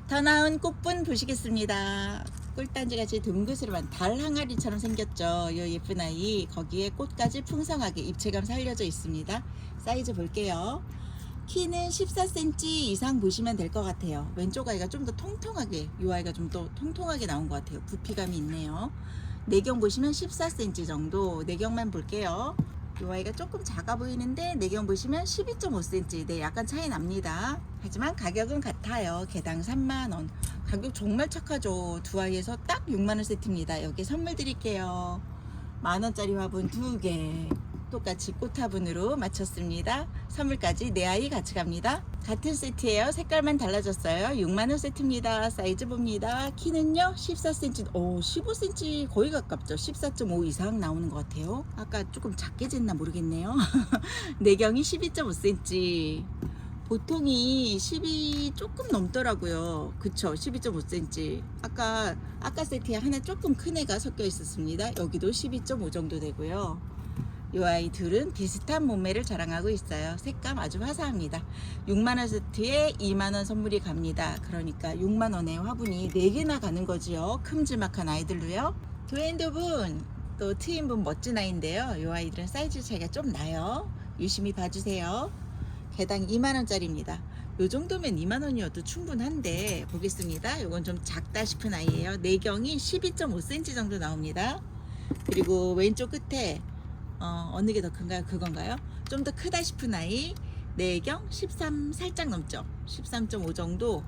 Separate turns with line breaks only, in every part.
더 나은 꽃분 보시겠습니다. 꿀단지같이 둥그스름한 달 항아리처럼 생겼죠. 이 예쁜 아이, 거기에 꽃까지 풍성하게 입체감 살려져 있습니다. 사이즈 볼게요. 키는 14cm 이상 보시면 될 것 같아요. 왼쪽 아이가 좀 더 통통하게, 이 아이가 좀 더 통통하게 나온 것 같아요. 부피감이 있네요. 내경 보시면 14cm 정도. 내경만 볼게요. 이 아이가 조금 작아 보이는데 내경 보시면 12.5cm. 네, 약간 차이 납니다. 하지만 가격은 같아요. 개당 3만원. 가격 정말 착하죠. 두 아이에서 딱 6만원 세트입니다. 여기 선물 드릴게요. 만원짜리 화분 2개. 똑같이 꽃화분으로 맞췄습니다. 선물까지 4아이 같이 갑니다. 같은 세트예요. 색깔만 달라졌어요. 6만원 세트입니다. 사이즈 봅니다. 키는요 14cm, 15cm 거의 가깝죠. 14.5 이상 나오는 것 같아요. 아까 조금 작게 쟀나 모르겠네요. 내경이 12.5cm. 보통이 12 조금 넘더라고요. 그쵸? 12.5cm. 아까 세트에 하나 조금 큰 애가 섞여 있었습니다. 여기도 12.5 정도 되고요. 이 아이 둘은 비슷한 몸매를 자랑하고 있어요. 색감 아주 화사합니다. 6만원 세트에 2만원 선물이 갑니다. 그러니까 6만원에 화분이 4개나 가는 거지요. 큼지막한 아이들로요. 도앤도분, 또 트윈분 멋진 아이인데요. 이 아이들은 사이즈 차이가 좀 나요. 유심히 봐주세요. 개당 2만원짜리입니다. 요 정도면 2만원이어도 충분한데, 보겠습니다. 요건 좀 작다 싶은 아이예요. 내경이 12.5cm 정도 나옵니다. 그리고 왼쪽 끝에 어느 게 더 큰가요? 그건가요? 좀 더 크다 싶은 아이, 내경 13 살짝 넘죠. 13.5 정도.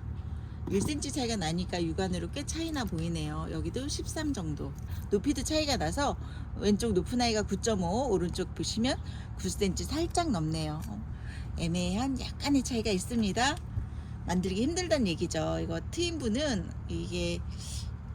1cm 차이가 나니까 육안으로 꽤 차이나 보이네요. 여기도 13 정도. 높이도 차이가 나서 왼쪽 높은 아이가 9.5, 오른쪽 보시면 9cm 살짝 넘네요. 애매한 약간의 차이가 있습니다. 만들기 힘들다는 얘기죠. 이거 트윈분은 이게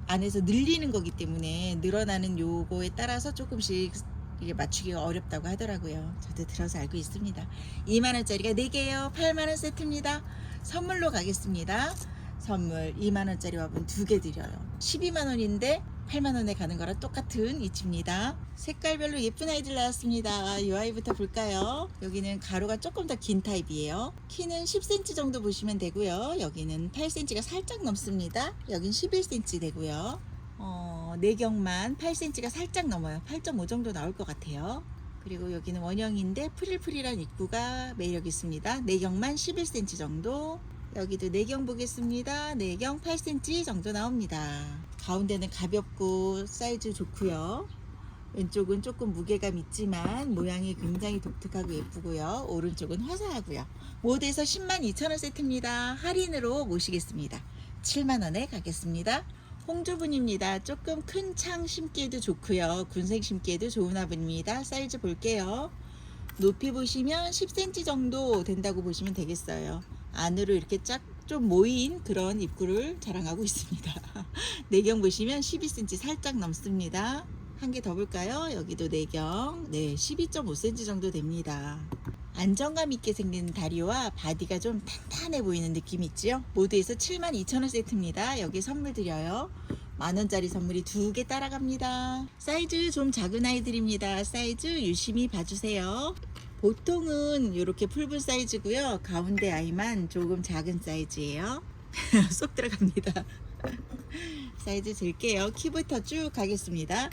안에서 늘리는 거기 때문에 늘어나는 요거에 따라서 조금씩 이게 맞추기가 어렵다고 하더라고요. 저도 들어서 알고 있습니다. 2만원짜리가 4개요. 8만원 세트입니다. 선물로 가겠습니다. 선물 2만원짜리 화분 2개 드려요. 12만원인데 8만원에 가는 거랑 똑같은 이치입니다. 색깔별로 예쁜 아이들 나왔습니다. 이 아이부터 볼까요? 여기는 가로가 조금 더 긴 타입이에요. 키는 10cm 정도 보시면 되고요. 여기는 8cm가 살짝 넘습니다. 여긴 11cm 되고요. 내경만 8cm가 살짝 넘어요. 8.5 정도 나올 것 같아요. 그리고 여기는 원형인데 프릴프릴한 입구가 매력 있습니다. 내경만 11cm 정도. 여기도 내경 보겠습니다. 내경 8cm 정도 나옵니다. 가운데는 가볍고 사이즈 좋고요. 왼쪽은 조금 무게감 있지만 모양이 굉장히 독특하고 예쁘고요. 오른쪽은 화사하고요. 모두에서 102,000원 세트입니다. 할인으로 모시겠습니다. 7만원에 가겠습니다. 홍주분입니다. 조금 큰 창 심기에도 좋고요. 군색 심기에도 좋은 화분입니다. 사이즈 볼게요. 높이 보시면 10cm 정도 된다고 보시면 되겠어요. 안으로 이렇게 쫙 좀 모인 그런 입구를 자랑하고 있습니다. 내경 보시면 12cm 살짝 넘습니다. 한 개 더 볼까요? 여기도 내경, 네, 12.5cm 정도 됩니다. 안정감 있게 생긴 다리와 바디가 좀 탄탄해 보이는 느낌 있지요? 모두에서 72,000원 세트입니다. 여기 선물 드려요. 만원짜리 선물이 2개 따라갑니다. 사이즈 좀 작은 아이들입니다. 사이즈 유심히 봐주세요. 보통은 이렇게 풀분 사이즈고요. 가운데 아이만 조금 작은 사이즈예요. 쏙 들어갑니다. 사이즈 들게요. 키부터 쭉 가겠습니다.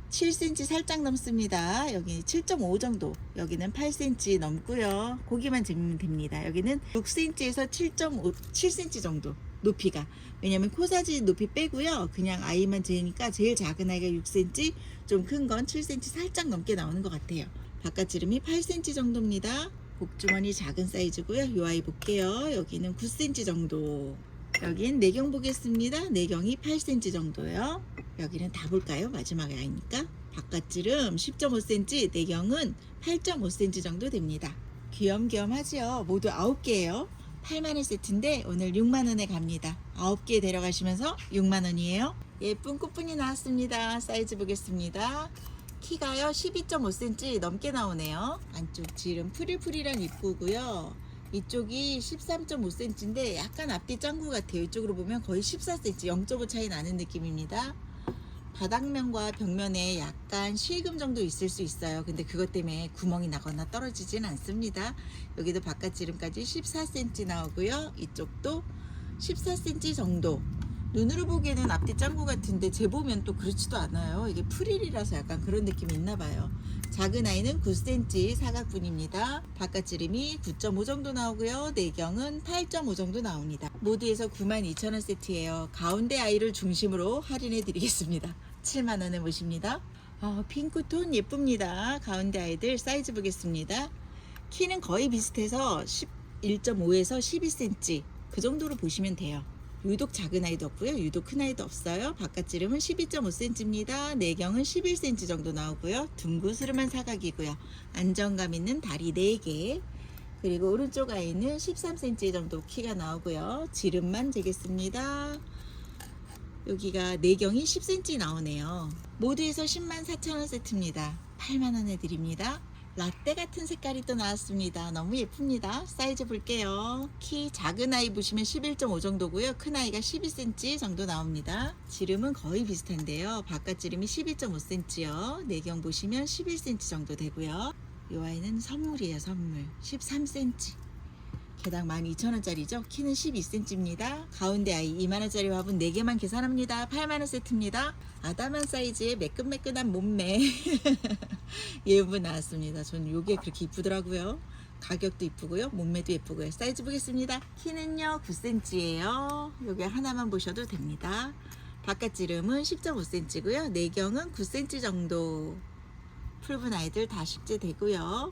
7cm 살짝 넘습니다. 여기 7.5 정도, 여기는 8cm 넘고요. 고기만 재면 됩니다. 여기는 6cm에서 7cm 정도 높이가, 왜냐면 코사지 높이 빼고요. 그냥 아이만 재니까 제일 작은 아이가 6cm, 좀 큰 건 7cm 살짝 넘게 나오는 것 같아요. 바깥 지름이 8cm 정도입니다. 복주머니 작은 사이즈고요. 이 아이 볼게요. 여기는 9cm 정도. 여긴 내경 보겠습니다. 내경이 8cm 정도요. 여기는 다 볼까요? 마지막 아이니까. 바깥지름 10.5cm, 내경은 8.5cm 정도 됩니다. 귀염귀염하지요. 모두 9개예요. 8만원 세트인데 오늘 6만원에 갑니다. 9개 데려가시면서 6만원이에요. 예쁜 꽃분이 나왔습니다. 사이즈 보겠습니다. 키가요 12.5cm 넘게 나오네요. 안쪽 지름 프릴프릴한 입구고요. 이쪽이 13.5cm인데 약간 앞뒤 짱구 같아요. 이쪽으로 보면 거의 14cm, 0.5 차이 나는 느낌입니다. 바닥면과 벽면에 약간 실금 정도 있을 수 있어요. 근데 그것 때문에 구멍이 나거나 떨어지진 않습니다. 여기도 바깥 지름까지 14cm 나오고요. 이쪽도 14cm 정도. 눈으로 보기에는 앞뒤 짱구 같은데 재보면 또 그렇지도 않아요. 이게 프릴이라서 약간 그런 느낌이 있나 봐요. 작은 아이는 9cm 사각분입니다. 바깥지름이 9.5 정도 나오고요. 내경은 8.5 정도 나옵니다. 모두에서 92,000원 세트예요. 가운데 아이를 중심으로 할인해 드리겠습니다. 7만원에 모십니다. 핑크톤 예쁩니다. 가운데 아이들 사이즈 보겠습니다. 키는 거의 비슷해서 11.5에서 12cm 그 정도로 보시면 돼요. 유독 작은 아이도 없고요. 유독 큰 아이도 없어요. 바깥지름은 12.5cm입니다. 내경은 11cm 정도 나오고요. 둥그스름한 사각이고요. 안정감 있는 다리 4개. 그리고 오른쪽 아이는 13cm 정도 키가 나오고요. 지름만 재겠습니다. 여기가 내경이 10cm 나오네요. 모두에서 104,000원 세트입니다. 8만원에 드립니다. 라떼 같은 색깔이 또 나왔습니다. 너무 예쁩니다. 사이즈 볼게요. 키 작은 아이 보시면 11.5 정도고요. 큰 아이가 12cm 정도 나옵니다. 지름은 거의 비슷한데요. 바깥 지름이 12.5cm요. 내경 보시면 11cm 정도 되고요. 이 아이는 선물이에요. 선물. 13cm. 개당 12,000원짜리죠. 키는 12cm입니다. 가운데 아이 2만원짜리 화분 4개만 계산합니다. 8만원 세트입니다. 아담한 사이즈의 매끈매끈한 몸매 예분 나왔습니다. 저는 요게 그렇게 이쁘더라고요. 가격도 이쁘고요. 몸매도 예쁘고요. 사이즈 보겠습니다. 키는요 9cm예요. 요게 하나만 보셔도 됩니다. 바깥지름은 10.5cm고요. 내경은 9cm 정도. 풀분 아이들 다 식재되고요.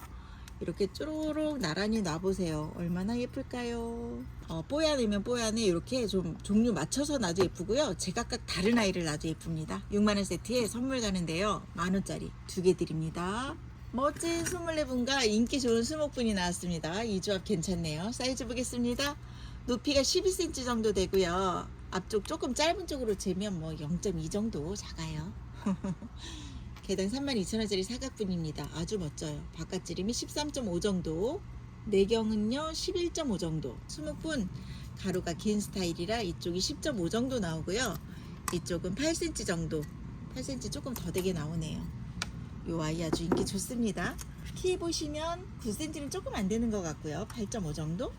이렇게 쪼로록 나란히 놔보세요. 얼마나 예쁠까요? 뽀얀이면 뽀얀에 이렇게 좀 종류 맞춰서 놔도 예쁘고요. 제각각 다른 아이를 놔도 예쁩니다. 6만원 세트에 선물 가는데요. 만원짜리 2개 드립니다. 멋진 24분과 인기 좋은 수목분이 나왔습니다. 이 조합 괜찮네요. 사이즈 보겠습니다. 높이가 12cm 정도 되고요. 앞쪽 조금 짧은 쪽으로 재면 뭐 0.2 정도 작아요. 개당 32,000원짜리 사각분입니다. 아주 멋져요. 바깥지름이 13.5 정도. 내경은요 11.5 정도. 수목분 가루가 긴 스타일이라 이쪽이 10.5 정도 나오고요. 이쪽은 8cm 정도. 8cm 조금 더 되게 나오네요. 이 아이 아주 인기 좋습니다. 키 보시면 9cm는 조금 안 되는 것 같고요. 8.5 정도.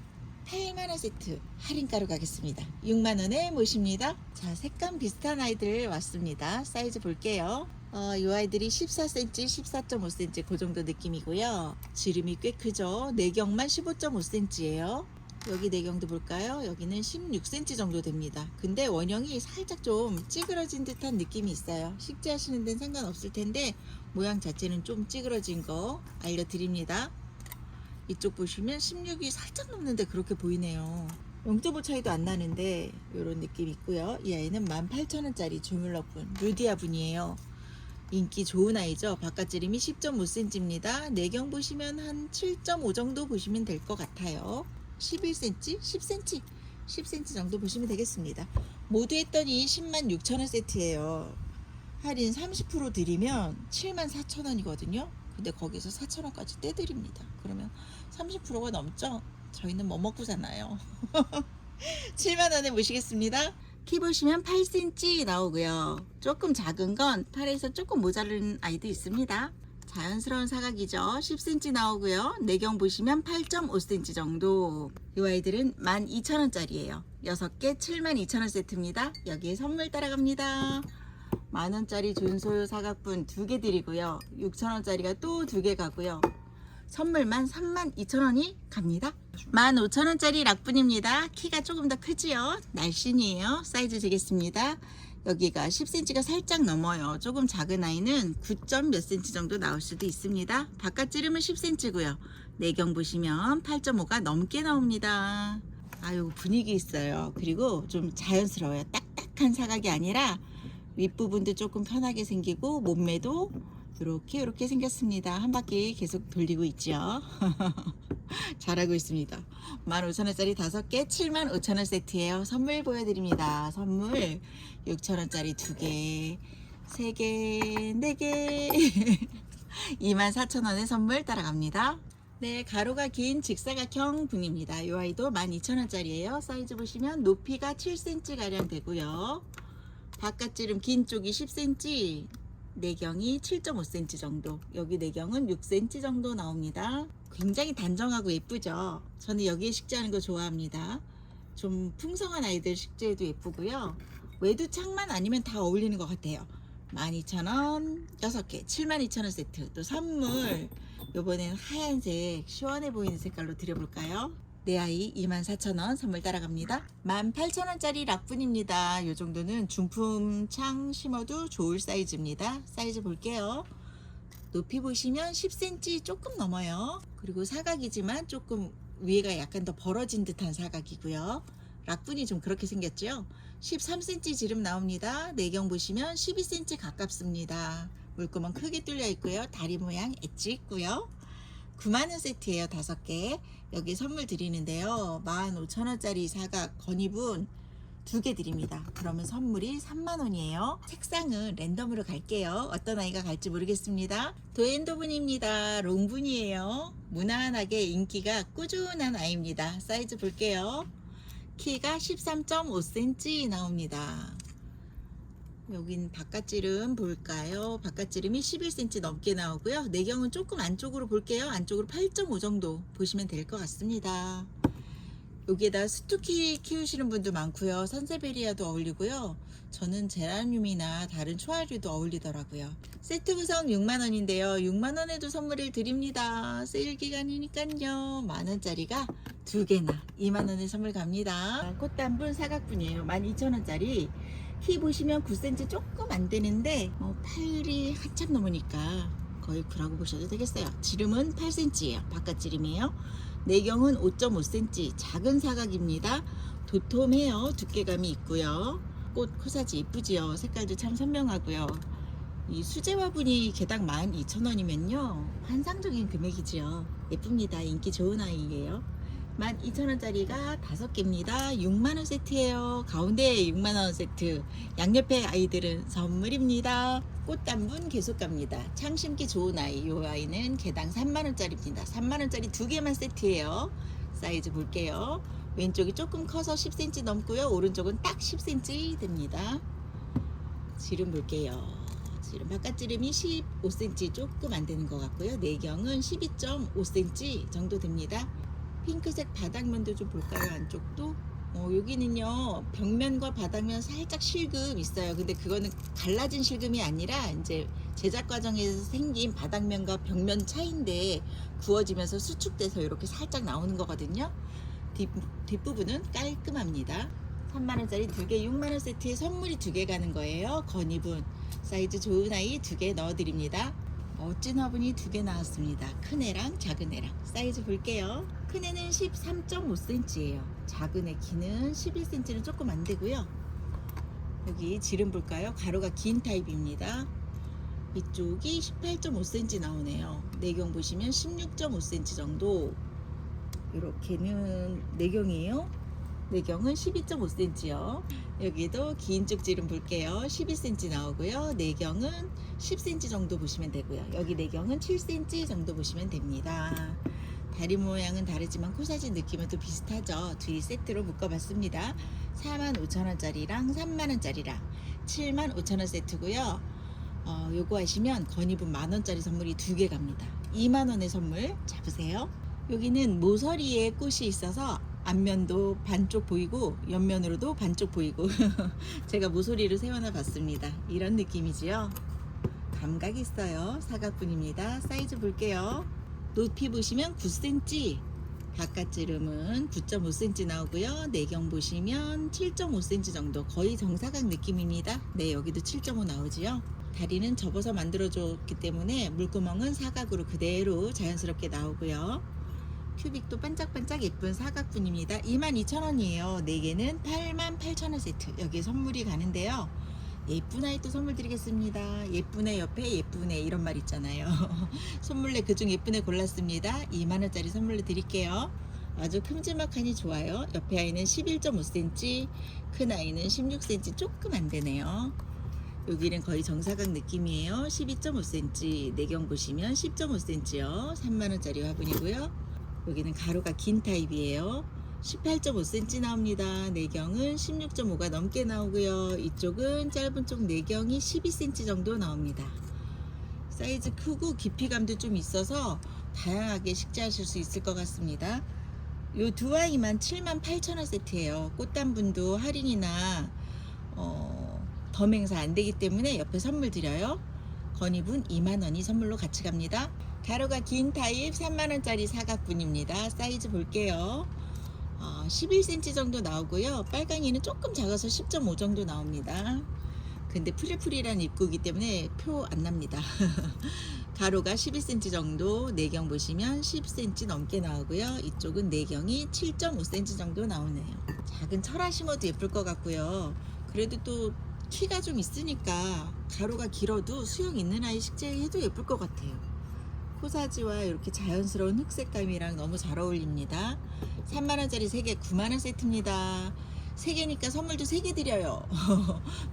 8만원 세트 할인가로 가겠습니다. 6만원에 모십니다. 자, 색감 비슷한 아이들 왔습니다. 사이즈 볼게요. 이 아이들이 14cm, 14.5cm 그 정도 느낌이고요. 지름이 꽤 크죠. 내경만 15.5cm예요. 여기 내경도 볼까요? 여기는 16cm 정도 됩니다. 근데 원형이 살짝 좀 찌그러진 듯한 느낌이 있어요. 식재하시는 데는 상관없을 텐데 모양 자체는 좀 찌그러진 거 알려드립니다. 이쪽 보시면 16이 살짝 넘는데 그렇게 보이네요. 0.5 차이도 안 나는데 이런 느낌이 있고요. 이 아이는 18,000원짜리 주물럭분 루디아 분이에요. 인기 좋은 아이죠. 바깥지름이 10.5cm입니다. 내경 보시면 한 7.5 정도 보시면 될 것 같아요. 11cm, 10cm, 10cm 정도 보시면 되겠습니다. 모두 했더니 106,000원 세트예요. 할인 30% 드리면 74,000원이거든요. 근데 거기서 4,000원까지 떼드립니다. 그러면 30%가 넘죠? 저희는 뭐 먹고 사나요? 7만원에 모시겠습니다. 키 보시면 8cm 나오고요. 조금 작은 건 팔에서 조금 모자른 아이도 있습니다. 자연스러운 사각이죠. 10cm 나오고요. 내경 보시면 8.5cm 정도. 이 아이들은 12,000원짜리예요. 6개 72,000원 세트입니다. 여기에 선물 따라갑니다. 만원짜리 준소요 사각분 2개 드리고요. 6,000원짜리가 또 2개 가고요. 선물만 32,000원이 갑니다. 15,000원짜리 락분입니다. 키가 조금 더 크지요. 날씬이에요. 사이즈 재겠습니다. 여기가 10cm가 살짝 넘어요. 조금 작은 아이는 9점 몇 cm 정도 나올 수도 있습니다. 바깥지름은 10cm고요. 내경 보시면 8.5가 넘게 나옵니다. 아유, 분위기 있어요. 그리고 좀 자연스러워요. 딱딱한 사각이 아니라 윗부분도 조금 편하게 생기고 몸매도 이렇게 생겼습니다. 한 바퀴 계속 돌리고 있죠. 잘하고 있습니다. 15,000원짜리 5개 75,000원 세트예요. 선물 보여드립니다. 선물 6,000원짜리 2개 3개 4개 24,000원의 선물 따라갑니다. 네, 가로가 긴 직사각형 분입니다. 이 아이도 12,000원짜리예요. 사이즈 보시면 높이가 7cm 가량 되고요. 바깥지름 긴 쪽이 10cm, 내경이 7.5cm 정도. 여기 내경은 6cm 정도 나옵니다. 굉장히 단정하고 예쁘죠. 저는 여기에 식재하는 거 좋아합니다. 좀 풍성한 아이들 식재에도 예쁘고요. 외두창만 아니면 다 어울리는 것 같아요. 12,000원 6개 72,000원 세트. 또 선물 요번엔 하얀색 시원해 보이는 색깔로 드려볼까요? 내 아이 24,000원 선물 따라갑니다. 18,000원짜리 락분입니다. 요 정도는 중품 창 심어도 좋을 사이즈입니다. 사이즈 볼게요. 높이 보시면 10cm 조금 넘어요. 그리고 사각이지만 조금 위에가 약간 더 벌어진 듯한 사각이고요. 락분이 좀 그렇게 생겼죠. 13cm 지름 나옵니다. 내경 보시면 12cm 가깝습니다. 물구멍 크게 뚫려 있고요. 다리 모양 엣지 있고요. 9만원 세트예요. 5개. 여기 선물 드리는데요. 15,000원짜리 사각 건입은 2개 드립니다. 그러면 선물이 3만원이에요. 색상은 랜덤으로 갈게요. 어떤 아이가 갈지 모르겠습니다. 도엔도분입니다. 롱분이에요. 무난하게 인기가 꾸준한 아이입니다. 사이즈 볼게요. 키가 13.5cm 나옵니다. 여긴 바깥지름 볼까요? 바깥지름이 11cm 넘게 나오고요. 내경은 조금 안쪽으로 볼게요. 안쪽으로 8.5 정도 보시면 될 것 같습니다. 여기에다 스투키 키우시는 분도 많고요. 산세베리아도 어울리고요. 저는 제라늄이나 다른 초화류도 어울리더라고요. 세트 구성 6만원인데요. 6만원에도 선물을 드립니다. 세일 기간이니까요. 만원짜리가 2개나 2만원에 선물 갑니다. 꽃단분 사각분이에요. 12,000원짜리. 키 보시면 9cm 조금 안 되는데 팔이 한참 넘으니까 거의 9라고 보셔도 되겠어요. 지름은 8cm예요. 바깥 지름이에요. 내경은 5.5cm 작은 사각입니다. 도톰해요. 두께감이 있고요. 꽃 코사지 이쁘지요. 색깔도 참 선명하고요. 이 수제화분이 개당 12,000원이면요 환상적인 금액이지요. 예쁩니다. 인기 좋은 아이예요. 12,000원짜리가 5개입니다. 6만원 세트예요. 가운데 6만원 세트. 양옆에 아이들은 선물입니다. 꽃단분 계속 갑니다. 창 심기 좋은 아이. 이 아이는 개당 3만원짜리입니다. 3만원짜리 2개만 세트예요. 사이즈 볼게요. 왼쪽이 조금 커서 10cm 넘고요. 오른쪽은 딱 10cm 됩니다. 지름 볼게요. 지름 바깥지름이 15cm 조금 안 되는 것 같고요. 내경은 12.5cm 정도 됩니다. 핑크색 바닥면도 좀 볼까요? 안쪽도 여기는요 벽면과 바닥면 살짝 실금 있어요. 근데 그거는 갈라진 실금이 아니라 이제 제작 과정에서 생긴 바닥면과 벽면 차이인데 구워지면서 수축돼서 이렇게 살짝 나오는 거거든요. 뒷부분은 깔끔합니다. 3만원짜리 2개 6만원 세트에 선물이 2개 가는 거예요. 건이분 사이즈 좋은 아이 2개 넣어드립니다. 멋진 화분이 2개 나왔습니다. 큰 애랑 작은 애랑. 사이즈 볼게요. 큰 애는 13.5cm예요. 작은 애 키는 11cm는 조금 안 되고요. 여기 지름 볼까요? 가로가 긴 타입입니다. 이쪽이 18.5cm 나오네요. 내경 보시면 16.5cm 정도. 이렇게는 내경이에요. 내경은 12.5cm요. 여기도 긴 쪽 지름 볼게요. 12cm 나오고요. 내경은 10cm 정도 보시면 되고요. 여기 내경은 7cm 정도 보시면 됩니다. 다리 모양은 다르지만 코사지 느낌은 또 비슷하죠. 둘이 세트로 묶어봤습니다. 45,000원짜리랑 3만원짜리랑 75,000원 세트고요. 요거 하시면 건이분 만원짜리 선물이 2개 갑니다. 2만원의 선물 잡으세요. 여기는 모서리에 꽃이 있어서 앞면도 반쪽 보이고 옆면으로도 반쪽 보이고 제가 모서리를 세워놔 봤습니다. 이런 느낌이지요. 감각 있어요. 사각분입니다. 사이즈 볼게요. 높이 보시면 9cm, 바깥지름은 9.5cm 나오고요. 내경 보시면 7.5cm 정도, 거의 정사각 느낌입니다. 네, 여기도 7.5 나오지요. 다리는 접어서 만들어줬기 때문에 물구멍은 사각으로 그대로 자연스럽게 나오고요. 큐빅도 반짝반짝 예쁜 사각분입니다. 22,000원이에요. 4개는 88,000원 세트. 여기에 선물이 가는데요. 예쁜 아이 또 선물 드리겠습니다. 예쁜 애 옆에 예쁜 애 이런 말 있잖아요. 선물래 그중 예쁜 애 골랐습니다. 2만원짜리 선물로 드릴게요. 아주 큼지막하니 좋아요. 옆에 아이는 11.5cm, 큰 아이는 16cm 조금 안 되네요. 여기는 거의 정사각 느낌이에요. 12.5cm, 내경 보시면 10.5cm요. 3만원짜리 화분이고요. 여기는 가로가 긴 타입이에요. 18.5cm 나옵니다. 내경은 16.5가 넘게 나오고요. 이쪽은 짧은 쪽 내경이 12cm 정도 나옵니다. 사이즈 크고 깊이감도 좀 있어서 다양하게 식재하실 수 있을 것 같습니다. 요 두 아이만 78,000원 세트예요. 꽃단분도 할인이나 덤 행사 안 되기 때문에 옆에 선물 드려요. 건이분 2만원이 선물로 같이 갑니다. 가로가 긴 타입 3만원짜리 사각분입니다. 사이즈 볼게요. 11cm 정도 나오고요. 빨강이는 조금 작아서 10.5 정도 나옵니다. 근데 프릴프릴한 입구이기 때문에 표 안 납니다. 가로가 12cm 정도, 내경 보시면 10cm 넘게 나오고요. 이쪽은 내경이 7.5cm 정도 나오네요. 작은 철화 심어도 예쁠 것 같고요. 그래도 또 키가 좀 있으니까 가로가 길어도 수영 있는 아이 식재해도 예쁠 것 같아요. 코사지와 이렇게 자연스러운 흑색감이랑 너무 잘 어울립니다. 3만원짜리 3개 9만원 세트입니다. 3개니까 선물도 3개 드려요.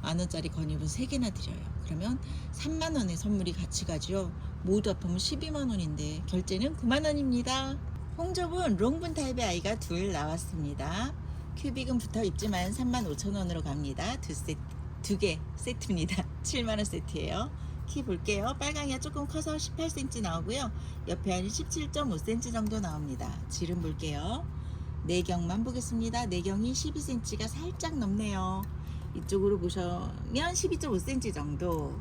만원짜리 건이분 3개나 드려요. 그러면 3만원의 선물이 같이 가죠. 모두 합하면 12만원인데 결제는 9만원입니다. 홍접은 롱분 타입의 아이가 둘 나왔습니다. 큐빅은 붙어 있지만 35,000원으로 갑니다. 두 개 세트입니다. 7만원 세트예요. 키 볼게요. 빨강이가 조금 커서 18cm 나오고요. 옆에 안이 17.5cm 정도 나옵니다. 지름 볼게요. 내경만 보겠습니다. 내경이 12cm가 살짝 넘네요. 이쪽으로 보시면 12.5cm 정도.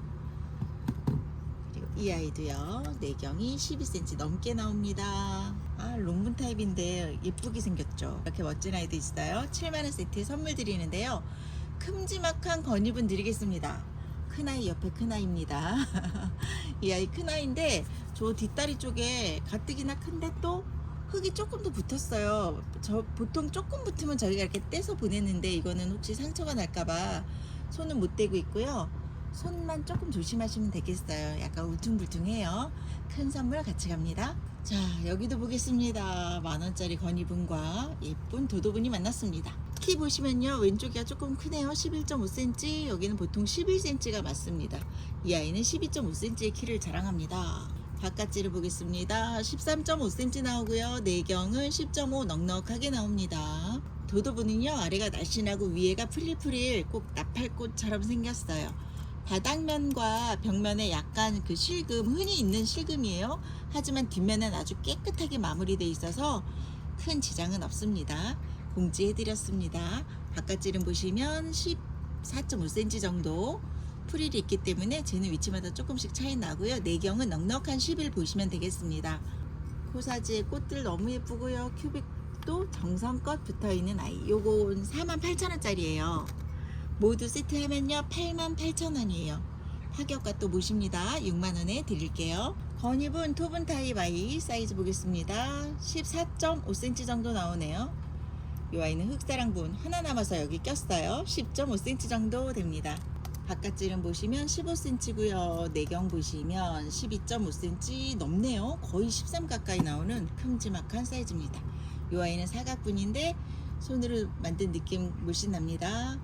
그리고 이 아이도요. 내경이 12cm 넘게 나옵니다. 롱분 타입인데 예쁘게 생겼죠. 이렇게 멋진 아이도 있어요. 7만원 세트에 선물 드리는데요. 큼지막한 건이분 드리겠습니다. 큰아이 옆에 큰아이입니다. 이 아이 큰아이인데 저 뒷다리 쪽에 가뜩이나 큰데 또 흙이 조금 더 붙었어요. 저 보통 조금 붙으면 저희가 이렇게 떼서 보냈는데 이거는 혹시 상처가 날까봐 손은 못 대고 있고요. 손만 조금 조심하시면 되겠어요. 약간 울퉁불퉁해요. 큰 선물 같이 갑니다. 자, 여기도 보겠습니다. 만원짜리 건이분과 예쁜 도도분이 만났습니다. 키 보시면요, 왼쪽이가 조금 크네요. 11.5cm, 여기는 보통 11cm가 맞습니다. 이 아이는 12.5cm의 키를 자랑합니다. 바깥지를 보겠습니다. 13.5cm 나오고요. 내경은 10.5 넉넉하게 나옵니다. 도도분은요, 아래가 날씬하고 위에가 프릴프릴 꼭 나팔꽃처럼 생겼어요. 바닥면과 벽면에 약간 그 실금, 흔히 있는 실금이에요. 하지만 뒷면은 아주 깨끗하게 마무리되어 있어서 큰 지장은 없습니다. 공지해드렸습니다. 바깥지름 보시면 14.5cm 정도 프릴이 있기 때문에 쟤는 위치마다 조금씩 차이 나고요. 내경은 넉넉한 11 보시면 되겠습니다. 코사지의 꽃들 너무 예쁘고요. 큐빅도 정성껏 붙어있는 아이. 요건 48,000원짜리예요. 모두 세트하면요 88,000원이에요. 파격과 또 모십니다. 6만원에 드릴게요. 건이분 토분 타입 아이 사이즈 보겠습니다. 14.5cm 정도 나오네요. 이 아이는 흑사랑분 하나 남아서 여기 꼈어요. 10.5cm 정도 됩니다. 바깥지름 보시면 15cm고요. 내경 보시면 12.5cm 넘네요. 거의 13 가까이 나오는 큼지막한 사이즈입니다. 이 아이는 사각분인데 손으로 만든 느낌 물씬 납니다.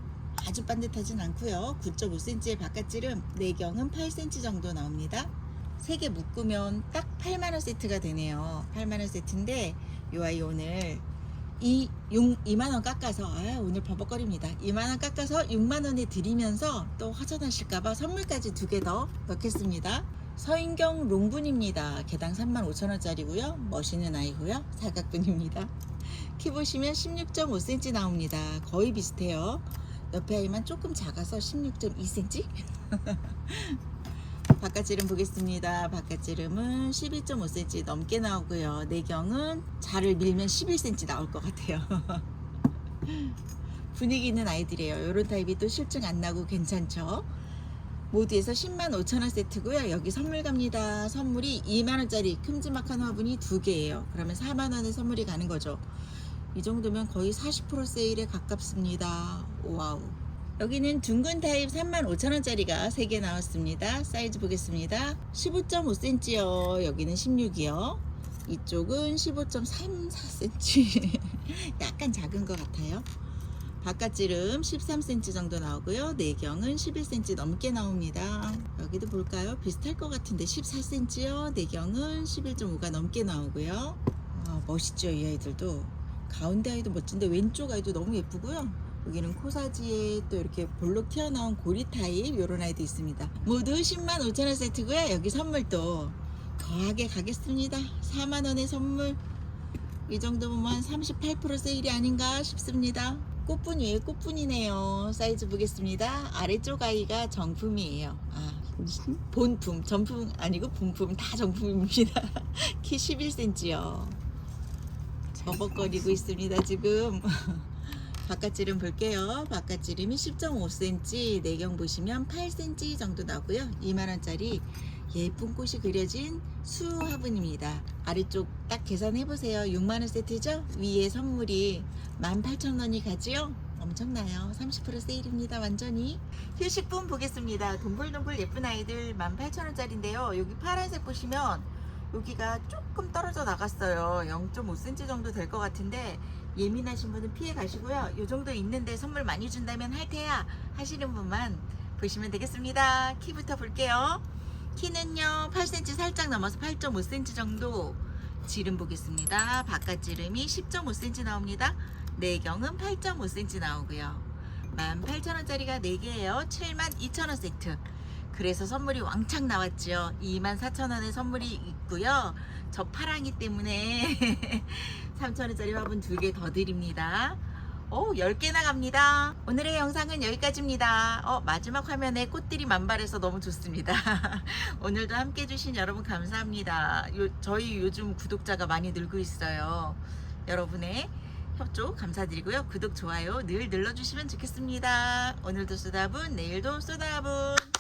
아주 반듯하진 않고요. 9.5cm의 바깥지름, 내경은 8cm 정도 나옵니다. 3개 묶으면 딱 8만원 세트가 되네요. 8만원 세트인데 이 아이 오늘 2만원 깎아서 오늘 버벅거립니다. 2만원 깎아서 6만원에 드리면서 또 허전하실까봐 선물까지 2개 더 넣겠습니다. 서인경 롱분입니다. 개당 35,000원짜리고요. 멋있는 아이고요. 사각분입니다. 키 보시면 16.5cm 나옵니다. 거의 비슷해요. 옆에 아이만 조금 작아서 16.2cm. 바깥지름 보겠습니다. 바깥지름은 12.5cm 넘게 나오고요. 내경은 자를 밀면 11cm 나올 것 같아요. 분위기 있는 아이들이에요. 이런 타입이 또 실증 안 나고 괜찮죠. 모두에서 105,000원 세트고요. 여기 선물 갑니다. 선물이 2만원짜리 큼지막한 화분이 2개예요. 그러면 4만원의 선물이 가는 거죠. 이 정도면 거의 40% 세일에 가깝습니다. 와우. 여기는 둥근 타입 35,000원짜리가 3개 나왔습니다. 사이즈 보겠습니다. 15.5cm요. 여기는 16이요. 이쪽은 15.34cm. 약간 작은 것 같아요. 바깥지름 13cm 정도 나오고요. 내경은 11cm 넘게 나옵니다. 여기도 볼까요? 비슷할 것 같은데 14cm요. 내경은 11.5가 넘게 나오고요. 멋있죠, 이 아이들도. 가운데 아이도 멋진데 왼쪽 아이도 너무 예쁘고요. 여기는 코사지에 또 이렇게 볼록 튀어나온 고리 타입 이런 아이도 있습니다. 모두 105,000원 세트고요. 여기 선물 또 거하게 가겠습니다. 4만원의 선물 이 정도면 38% 세일이 아닌가 싶습니다. 꽃분이에요. 꽃분이네요. 사이즈 보겠습니다. 아래쪽 아이가 정품이에요. 본품, 전품 아니고 본품 다 정품입니다. 키 11cm요. 버벅거리고 있습니다 지금. 바깥지름 볼게요. 바깥지름이 10.5cm, 내경 보시면 8cm 정도 나고요. 2만원짜리 예쁜 꽃이 그려진 수 화분입니다. 아래쪽 딱 계산해보세요. 6만원 세트죠? 위에 선물이 18,000원이 가지요? 엄청나요. 30% 세일입니다. 완전히. 휴식분 보겠습니다. 동글동글 예쁜 아이들 18,000원짜리인데요. 여기 파란색 보시면 여기가 조금 떨어져 나갔어요. 0.5cm 정도 될 것 같은데 예민하신 분은 피해 가시고요. 요 정도 있는데 선물 많이 준다면 할 테야 하시는 분만 보시면 되겠습니다. 키부터 볼게요. 키는요 8cm 살짝 넘어서 8.5cm 정도. 지름 보겠습니다. 바깥 지름이 10.5cm 나옵니다. 내경은 8.5cm 나오고요. 18,000원짜리가 4개예요. 72,000원 세트. 그래서 선물이 왕창 나왔죠. 24,000원에 선물이 있고요. 저 파랑이 때문에 3,000원짜리 화분 2개 더 드립니다. 10개나 갑니다. 오늘의 영상은 여기까지입니다. 마지막 화면에 꽃들이 만발해서 너무 좋습니다. 오늘도 함께 해주신 여러분 감사합니다. 저희 요즘 구독자가 많이 늘고 있어요. 여러분의 협조 감사드리고요. 구독, 좋아요 늘 눌러주시면 좋겠습니다. 오늘도 쏘다분, 내일도 쏘다분.